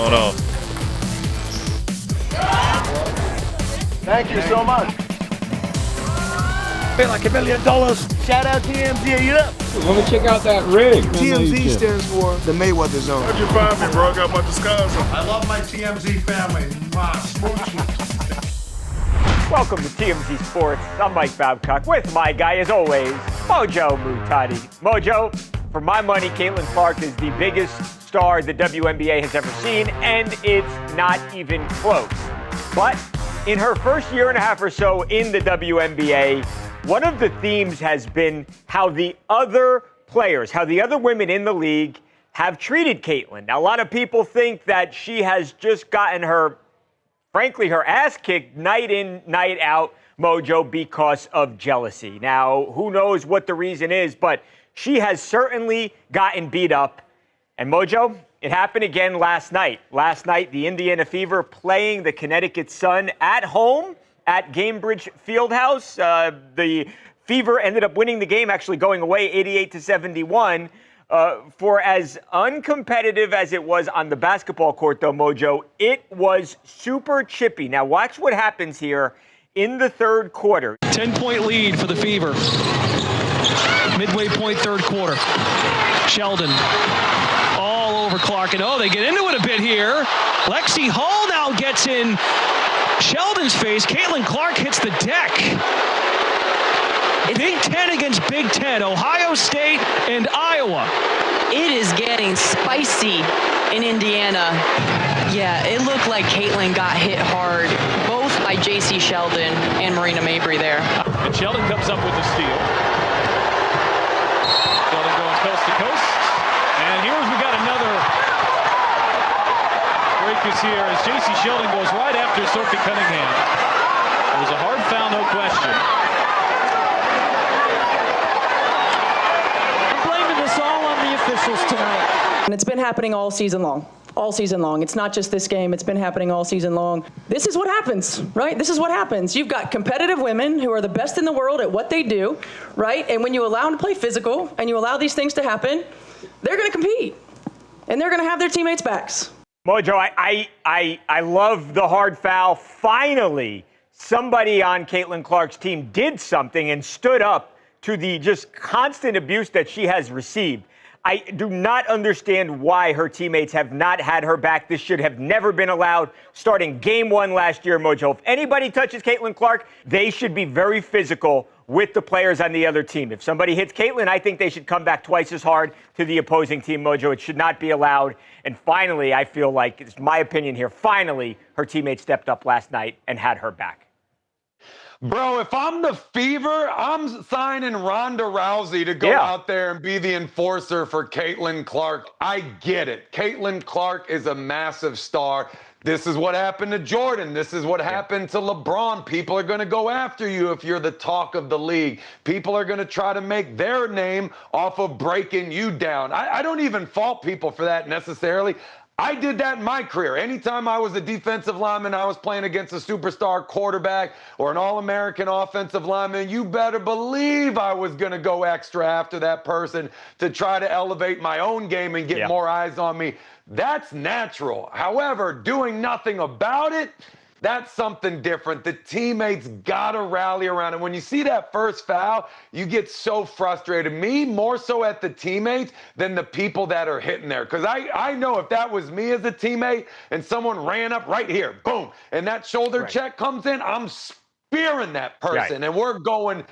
going on? Thank you so much. Feel like $1 million. Shout out TMZ, you up? Let me check out that rig. TMZ stands for the Mayweather Zone. How'd you find me, bro? I got my disguise on. I love my TMZ family. Welcome to TMZ Sports. I'm Mike Babcock with my guy, as always, Mojo Muhtadi. Mojo, for my money, Caitlin Clark is the biggest star the WNBA has ever seen, and it's not even close. But in her first year and a half or so in the WNBA, one of the themes has been how the other players, how the other women in the league have treated Caitlin. Now, a lot of people think that she has just gotten her, frankly, her ass kicked night in, night out, Mojo, because of jealousy. Now, who knows what the reason is, but she has certainly gotten beat up. And Mojo, it happened again last night. Last night, the Indiana Fever playing the Connecticut Sun at home at Gainbridge Fieldhouse. The Fever ended up winning the game, actually going away 88-71. For as uncompetitive as it was on the basketball court, though, Mojo, it was super chippy. Now, watch what happens here in the third quarter. 10-point lead for the Fever. Midway point, third quarter. Sheldon all over Clark. And, they get into it a bit here. Lexi Hall now gets in Sheldon's face. Caitlin Clark hits the deck. Big Ten against Big Ten, Ohio State and Iowa. It is getting spicy in Indiana. Yeah, it looked like Caitlin got hit hard, both by J.C. Sheldon and Marina Mabry there. And Sheldon comes up with the steal. Sheldon going coast to coast. And here's we got another break is here as J.C. Sheldon goes right after Sophie Cunningham. It was a hard foul, no question. Officials tonight. And it's been happening all season long. All season long. It's not just this game. It's been happening all season long. This is what happens, right? This is what happens. You've got competitive women who are the best in the world at what they do, right? And when you allow them to play physical and you allow these things to happen, they're going to compete. And they're going to have their teammates' backs. Mojo, I love the hard foul. Finally, somebody on Caitlin Clark's team did something and stood up to the just constant abuse that she has received. I do not understand why her teammates have not had her back. This should have never been allowed starting game one last year, Mojo. If anybody touches Caitlin Clark, they should be very physical with the players on the other team. If somebody hits Caitlin, I think they should come back twice as hard to the opposing team, Mojo. It should not be allowed. And finally, I feel like, it's my opinion here, finally, her teammates stepped up last night and had her back. Bro, if I'm the Fever, I'm signing Ronda Rousey to go out there and be the enforcer for Caitlin Clark. I get it. Caitlin Clark is a massive star. This is what happened to Jordan. This is what happened to LeBron. People are going to go after you if you're the talk of the league. People are going to try to make their name off of breaking you down. I don't even fault people for that necessarily. I did that in my career. Anytime I was a defensive lineman, I was playing against a superstar quarterback or an all-American offensive lineman, you better believe I was going to go extra after that person to try to elevate my own game and get more eyes on me. That's natural. However, doing nothing about it, that's something different. The teammates got to rally around. And when you see that first foul, you get so frustrated. Me, more so at the teammates than the people that are hitting there. Because I know if that was me as a teammate and someone ran up right here, boom, and that shoulder check comes in, I'm spearing that person, and we're going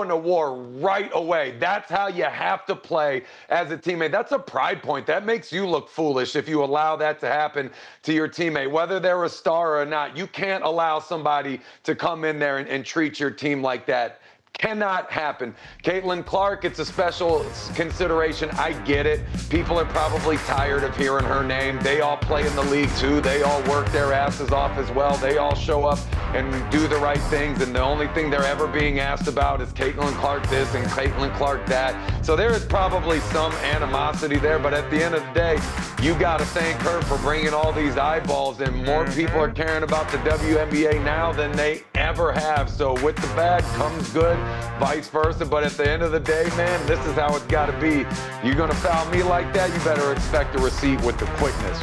to war right away. That's how you have to play as a teammate. That's a pride point. That makes you look foolish if you allow that to happen to your teammate, whether they're a star or not. You can't allow somebody to come in there and treat your team like that. Cannot happen. Caitlin Clark, it's a special consideration. I get it. People are probably tired of hearing her name. They all play in the league too. They all work their asses off as well. They all show up and do the right things, and the only thing they're ever being asked about is Caitlin Clark this and Caitlin Clark that. So there is probably some animosity there, but at the end of the day, you got to thank her for bringing all these eyeballs, and more people are caring about the WNBA now than they ever have. So with the bad comes good, vice versa. But at the end of the day, man, this is how it's got to be. You're going to foul me like that, you better expect a receipt with the quickness.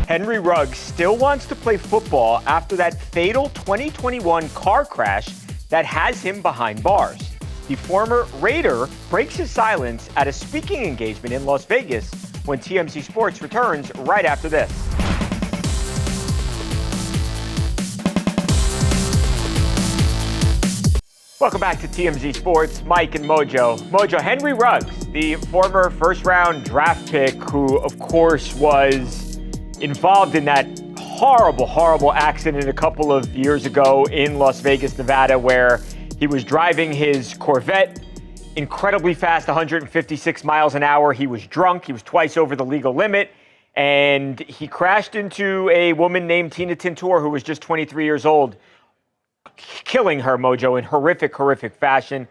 Henry Ruggs still wants to play football after that fatal 2021 car crash that has him behind bars. The former Raider breaks his silence at a speaking engagement in Las Vegas when TMZ Sports returns right after this. Welcome back to TMZ Sports, Mike and Mojo. Mojo, Henry Ruggs, the former first-round draft pick who, of course, was involved in that horrible, horrible accident a couple of years ago in Las Vegas, Nevada, where he was driving his Corvette incredibly fast, 156 miles an hour. He was drunk. He was twice over the legal limit. And he crashed into a woman named Tina Tintor, who was just 23 years old, killing her, Mojo, in horrific, horrific fashion.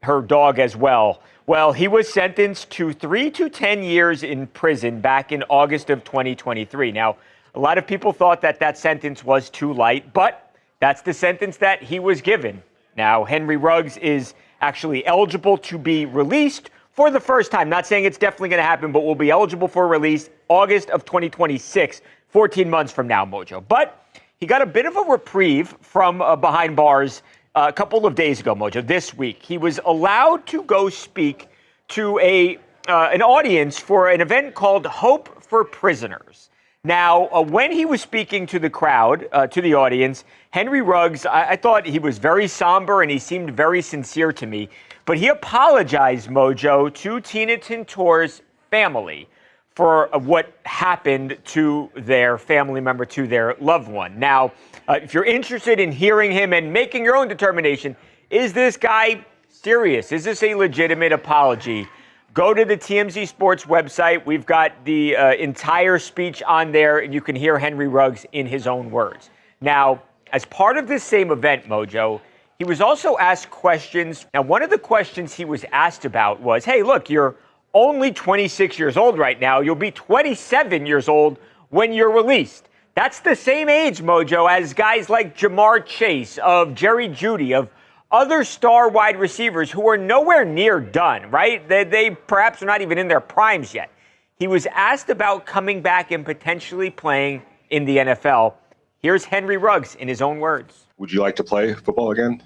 Her dog as well. Well, he was sentenced to 3 to 10 years in prison back in August of 2023. Now, a lot of people thought that that sentence was too light, but that's the sentence that he was given. Now, Henry Ruggs is actually eligible to be released for the first time. Not saying it's definitely going to happen, but will be eligible for release August of 2026, 14 months from now, Mojo. But he got a bit of a reprieve from behind bars a couple of days ago, Mojo, this week. He was allowed to go speak to an audience for an event called Hope for Prisoners. Now, when he was speaking to the crowd, to the audience, Henry Ruggs, I thought he was very somber and he seemed very sincere to me. But he apologized, Mojo, to Tina Tintor's family for what happened to their family member, to their loved one. Now, if you're interested in hearing him and making your own determination, is this guy serious? Is this a legitimate apology? Go to the TMZ Sports website. We've got the entire speech on there, and you can hear Henry Ruggs in his own words. Now, as part of this same event, Mojo, he was also asked questions. Now, one of the questions he was asked about was, hey, look, you're only 26 years old right now. You'll be 27 years old when you're released. That's the same age, Mojo, as guys like Jamar Chase, of Jerry Jeudy, of other star wide receivers who are nowhere near done, right? They perhaps are not even in their primes yet. He was asked about coming back and potentially playing in the NFL. Here's Henry Ruggs in his own words. Would you like to play football again?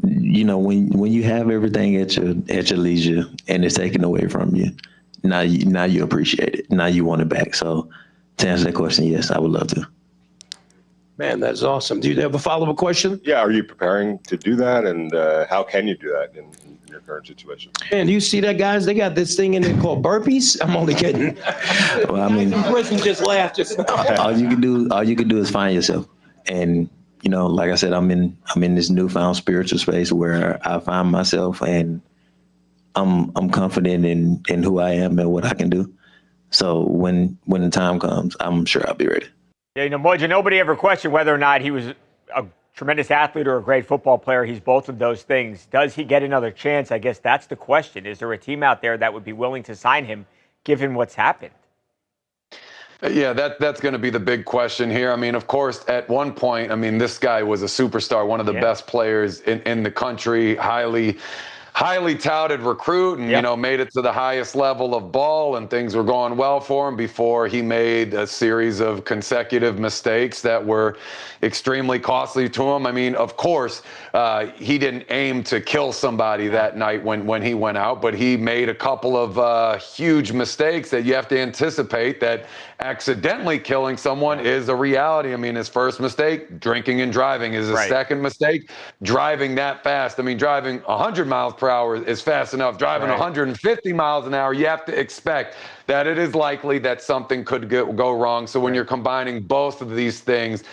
You know, when you have everything at your leisure and it's taken away from you, now you appreciate it. Now you want it back. So to answer that question, yes, I would love to. Man, that's awesome. Do you have a follow-up question? Yeah, are you preparing to do that? And how can you do that in your current situation? Man, do you see that, guys? They got this thing in there called burpees. I'm only kidding. Well, I mean, the person just laughed just now. all you can do is find yourself. And you know, like I said, I'm in this newfound spiritual space where I find myself, and I'm confident in who I am and what I can do. So when the time comes, I'm sure I'll be ready. Yeah, you know, Mojo, nobody ever questioned whether or not he was a tremendous athlete or a great football player. He's both of those things. Does he get another chance? I guess that's the question. Is there a team out there that would be willing to sign him given what's happened? Yeah, that's going to be the big question here. I mean, of course, at one point, I mean, this guy was a superstar, one of the best players in the country, highly touted recruit, and, you know, made it to the highest level of ball, and things were going well for him before he made a series of consecutive mistakes that were extremely costly to him. I mean, of course, he didn't aim to kill somebody that night when he went out, but he made a couple of huge mistakes that you have to anticipate that accidentally killing someone is a reality. I mean, his first mistake, drinking and driving, is his second mistake, driving that fast. I mean, driving 100 miles per hour is fast enough. Driving 150 miles an hour, you have to expect that it is likely that something could go wrong. So when you're combining both of these things,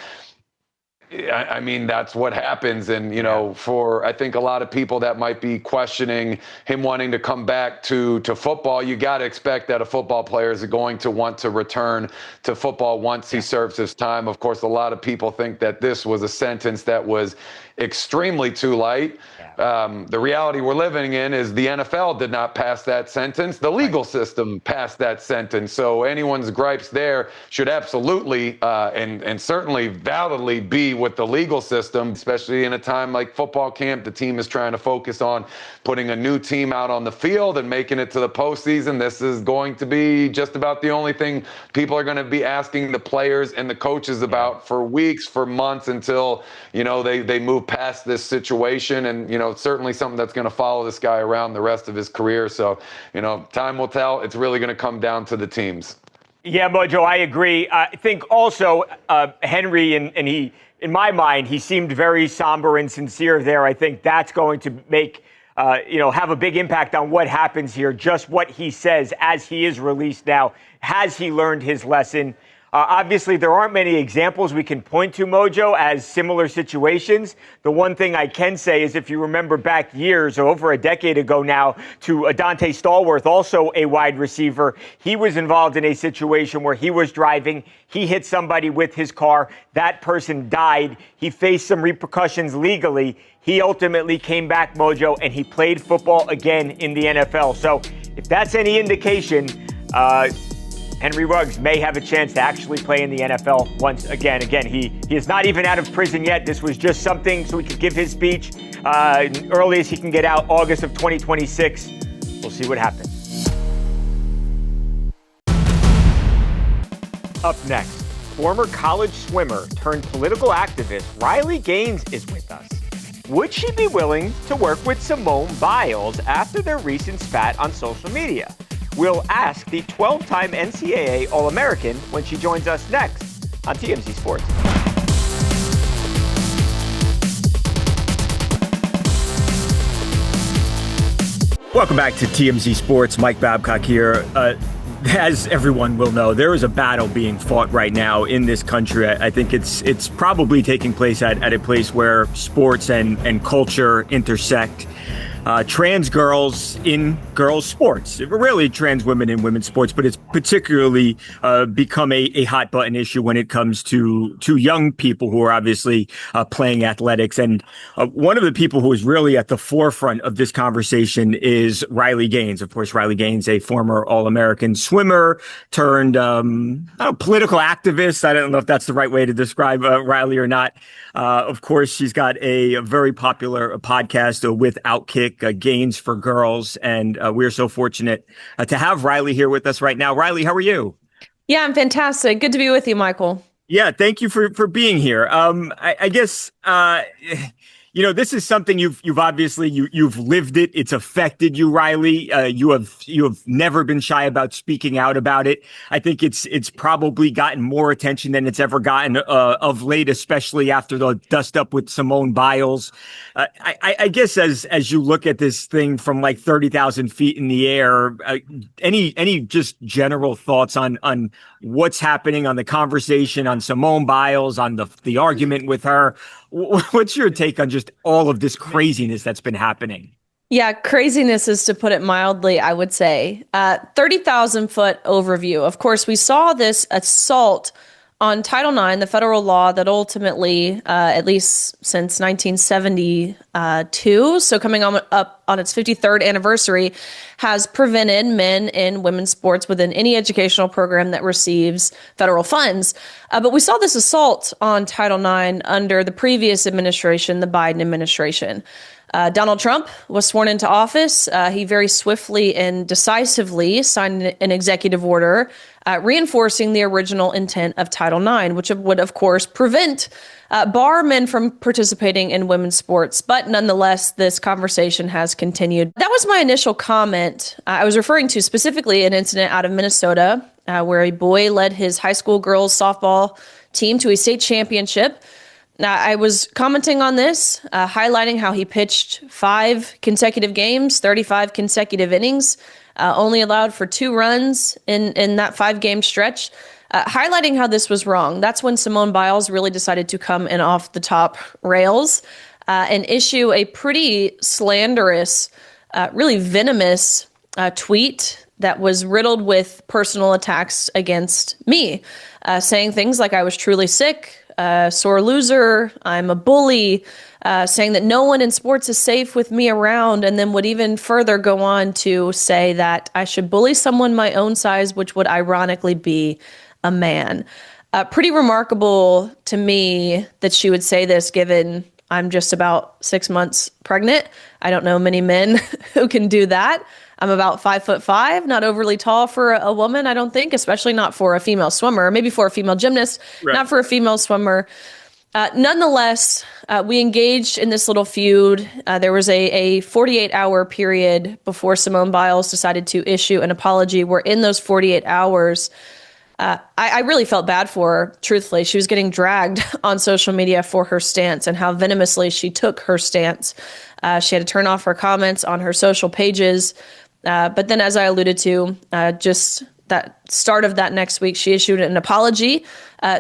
I mean, that's what happens. And, you know, for I think a lot of people that might be questioning him wanting to come back to football, you got to expect that a football player is going to want to return to football once he serves his time. Of course, a lot of people think that this was a sentence that was extremely too light. The reality we're living in is the NFL did not pass that sentence. The legal system passed that sentence. So anyone's gripes there should absolutely and certainly validly be with the legal system, especially in a time like football camp. The team is trying to focus on putting a new team out on the field and making it to the postseason. This is going to be just about the only thing people are going to be asking the players and the coaches about for weeks, for months, until, they move past this situation. And, it's certainly something that's going to follow this guy around the rest of his career. So, time will tell. It's really going to come down to the teams. Yeah, Mojo, I agree. I think also Henry, and he, in my mind, he seemed very somber and sincere there. I think that's going to make, have a big impact on what happens here. Just what he says as he is released now. Has he learned his lesson? Obviously, there aren't many examples we can point to, Mojo, as similar situations. The one thing I can say is if you remember back years, or over a decade ago now, to Dante Stallworth, also a wide receiver, he was involved in a situation where he was driving. He hit somebody with his car. That person died. He faced some repercussions legally. He ultimately came back, Mojo, and he played football again in the NFL. So if that's any indication, Henry Ruggs may have a chance to actually play in the NFL once again. Again, he is not even out of prison yet. This was just something so he could give his speech early as he can get out, August of 2026. We'll see what happens. Up next, former college swimmer turned political activist Riley Gaines is with us. Would she be willing to work with Simone Biles after their recent spat on social media? We'll ask the 12-time NCAA All-American when she joins us next on TMZ Sports. Welcome back to TMZ Sports. Mike Babcock here. As everyone will know, there is a battle being fought right now in this country. I think it's probably taking place at a place where sports and culture intersect. Trans girls in girls' sports, really trans women in women's sports, but it's particularly become a hot button issue when it comes to young people who are obviously playing athletics. And one of the people who is really at the forefront of this conversation is Riley Gaines. Of course, Riley Gaines, a former All-American swimmer turned political activist. I don't know if that's the right way to describe Riley or not. Of course, she's got a very popular podcast with Outkick, Gains for Girls, and we're so fortunate to have Riley here with us right now. Riley, how are you? Yeah, I'm fantastic. Good to be with you, Michael. Yeah, thank you for being here. I guess this is something you've obviously you've lived it. It's affected you, Riley. You have never been shy about speaking out about it. I think it's probably gotten more attention than it's ever gotten of late, especially after the dust up with Simone Biles. I guess as you look at this thing from like 30,000 feet in the air, any just general thoughts on what's happening, on the conversation, on Simone Biles, on the argument with her? What's your take on just all of this craziness that's been happening? Yeah, craziness is to put it mildly, I would say. 30,000 foot overview. Of course, we saw this assault on Title IX, the federal law that ultimately, at least since 1972, so coming up on its 53rd anniversary, has prevented men in women's sports within any educational program that receives federal funds. But we saw this assault on Title IX under the previous administration, the Biden administration. Donald Trump was sworn into office. He very swiftly and decisively signed an executive order reinforcing the original intent of Title IX, which would, of course, bar men from participating in women's sports. But nonetheless, this conversation has continued. That was my initial comment. I was referring to specifically an incident out of Minnesota where a boy led his high school girls softball team to a state championship. Now, I was commenting on this, highlighting how he pitched 5 consecutive games, 35 consecutive innings, only allowed for 2 runs in that 5-game stretch, highlighting how this was wrong. That's when Simone Biles really decided to come in off the top rails and issue a pretty slanderous, really venomous tweet that was riddled with personal attacks against me, saying things like I was truly sick, a sore loser, I'm a bully, saying that no one in sports is safe with me around, and then would even further go on to say that I should bully someone my own size, which would ironically be a man. Pretty remarkable to me that she would say this, given I'm just about 6 months pregnant. I don't know many men who can do that. I'm about 5'5", not overly tall for a woman, I don't think, especially not for a female swimmer, maybe for a female gymnast, right. Not for a female swimmer. Nonetheless, we engaged in this little feud. There was a 48-hour period before Simone Biles decided to issue an apology, where in those 48 hours, I really felt bad for her, truthfully. She was getting dragged on social media for her stance and how venomously she took her stance. She had to turn off her comments on her social pages. But then, as I alluded to, just that start of that next week, she issued an apology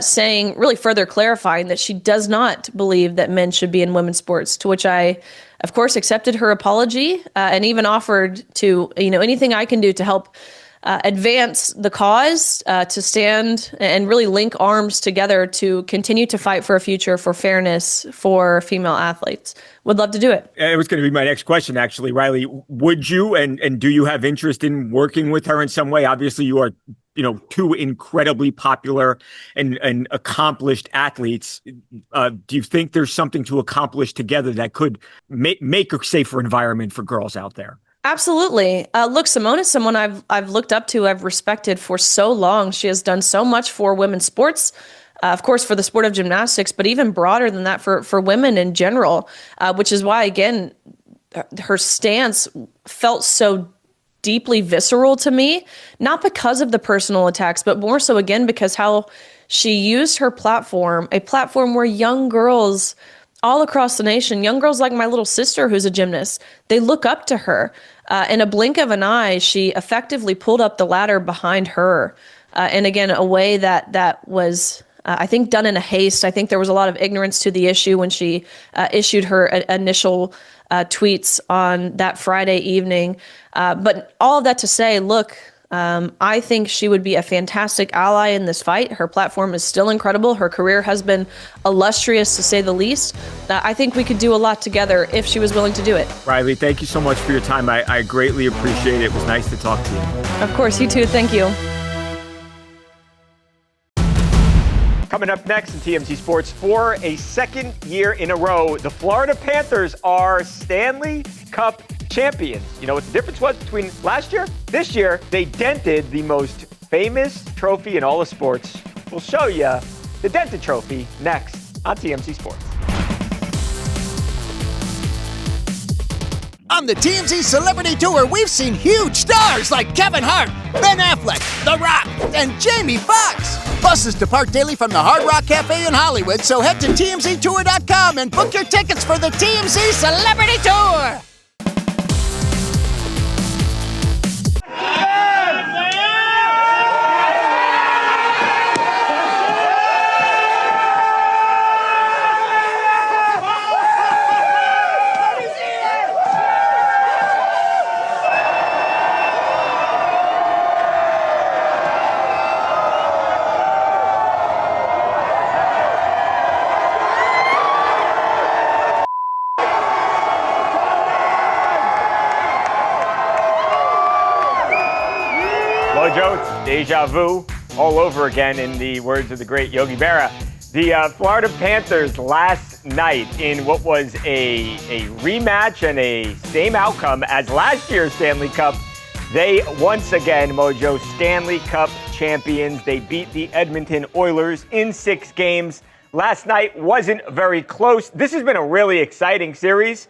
saying, really further clarifying that she does not believe that men should be in women's sports, to which I, of course, accepted her apology and even offered to, anything I can do to help advance the cause, to stand and really link arms together to continue to fight for a future for fairness for female athletes. Would love to do it. It was going to be my next question, actually. Riley, would you and do you have interest in working with her in some way? Obviously, you are, two incredibly popular and accomplished athletes. Do you think there's something to accomplish together that could make a safer environment for girls out there? Absolutely. Look, Simone is someone I've looked up to, I've respected for so long. She has done so much for women's sports, of course, for the sport of gymnastics, but even broader than that for women in general, which is why, again, her stance felt so deeply visceral to me, not because of the personal attacks, but more so, again, because how she used her platform, a platform where young girls all across the nation, young girls like my little sister, who's a gymnast, they look up to her. In a blink of an eye, she effectively pulled up the ladder behind her. And again, a way that was, I think, done in a haste. I think there was a lot of ignorance to the issue when she issued her initial tweets on that Friday evening. But all of that to say, look, I think she would be a fantastic ally in this fight. Her platform is still incredible. Her career has been illustrious, to say the least. I think we could do a lot together if she was willing to do it. Riley, thank you so much for your time. I greatly appreciate it. It was nice to talk to you. Of course, you too. Thank you. Coming up next in TMZ Sports, for a second year in a row, the Florida Panthers are Stanley Cup champions. You know what the difference was between last year? This year, they dented the most famous trophy in all of sports. We'll show you the dented trophy next on TMZ Sports. On the TMZ Celebrity Tour, we've seen huge stars like Kevin Hart, Ben Affleck, The Rock, and Jamie Foxx. Buses depart daily from the Hard Rock Cafe in Hollywood, so head to TMZTour.com and book your tickets for the TMZ Celebrity Tour. Mojo, it's deja vu all over again, in the words of the great Yogi Berra. The Florida Panthers last night, in what was a rematch and a same outcome as last year's Stanley Cup, they once again, Mojo, Stanley Cup champions. They beat the Edmonton Oilers in 6 games. Last night wasn't very close. This has been a really exciting series,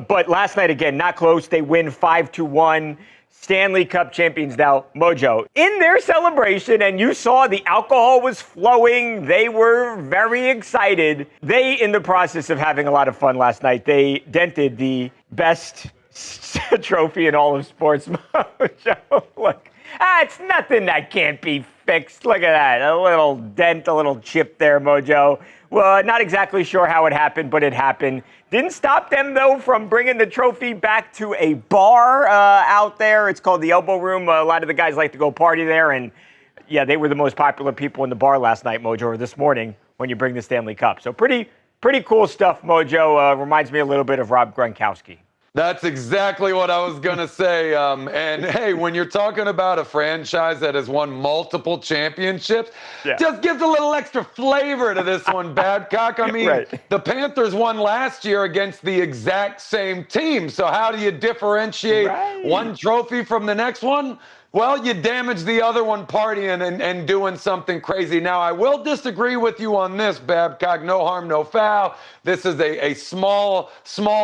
but last night, again, not close. They win 5-1. Stanley Cup champions now. Mojo, in their celebration, and you saw the alcohol was flowing, they were very excited. They, in the process of having a lot of fun last night, they dented the best trophy in all of sports. Mojo, look, it's nothing that can't be fixed. Look at that, a little dent, a little chip there, Mojo. Well, not exactly sure how it happened, but it happened. Didn't stop them, though, from bringing the trophy back to a bar out there. It's called the Elbow Room. A lot of the guys like to go party there. And, yeah, they were the most popular people in the bar last night, Mojo, or this morning. when you bring the Stanley Cup. So pretty cool stuff, Mojo. Reminds me a little bit of Rob Gronkowski. That's exactly what I was going to say. And hey, when you're talking about a franchise that has won multiple championships, just gives a little extra flavor to this one, Babcock. I mean, the Panthers won last year against the exact same team. So how do you differentiate one trophy from the next one? Well, you damage the other one partying and doing something crazy. Now, I will disagree with you on this, Babcock. No harm, no foul. This is a small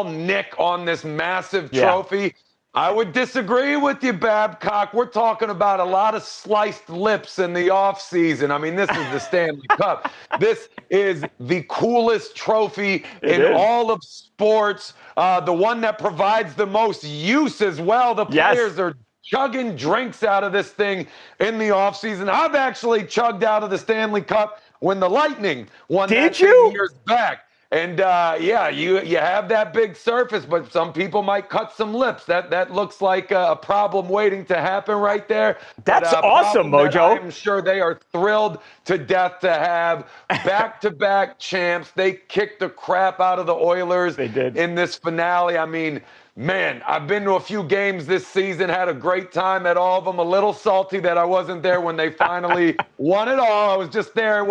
nick on this massive trophy. I would disagree with you, Babcock. We're talking about a lot of sliced lips in the offseason. I mean, this is the Stanley Cup. This is the coolest trophy in all of sports. The one that provides the most use as well. The players are chugging drinks out of this thing in the offseason. I've actually chugged out of the Stanley Cup when the Lightning won that thing years back. And you have that big surface, but some people might cut some lips. That looks like a problem waiting to happen right there. That's awesome, Mojo. I'm sure they are thrilled to death to have back-to-back champs. They kicked the crap out of the Oilers in this finale. I mean, man, I've been to a few games this season, had a great time at all of them. A little salty that I wasn't there when they finally won it all. I was just there,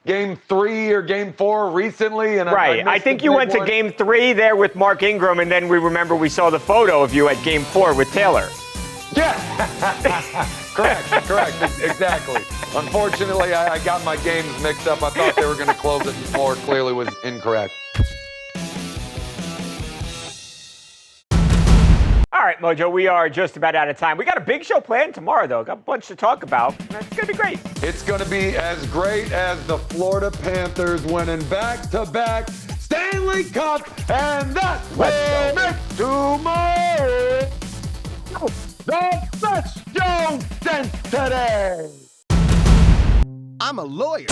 Game 3 or Game 4 recently? And I think you went to Game 3 there with Mark Ingram, and then we saw the photo of you at Game 4 with Taylor. Yeah, correct, exactly. Unfortunately, I got my games mixed up. I thought they were going to close it, and Moore clearly was incorrect. All right, Mojo, we are just about out of time. We got a big show planned tomorrow, though. Got a bunch to talk about. It's going to be great. It's going to be as great as the Florida Panthers winning back-to-back Stanley Cup, and that's when it's tomorrow. The best show since today. I'm a lawyer.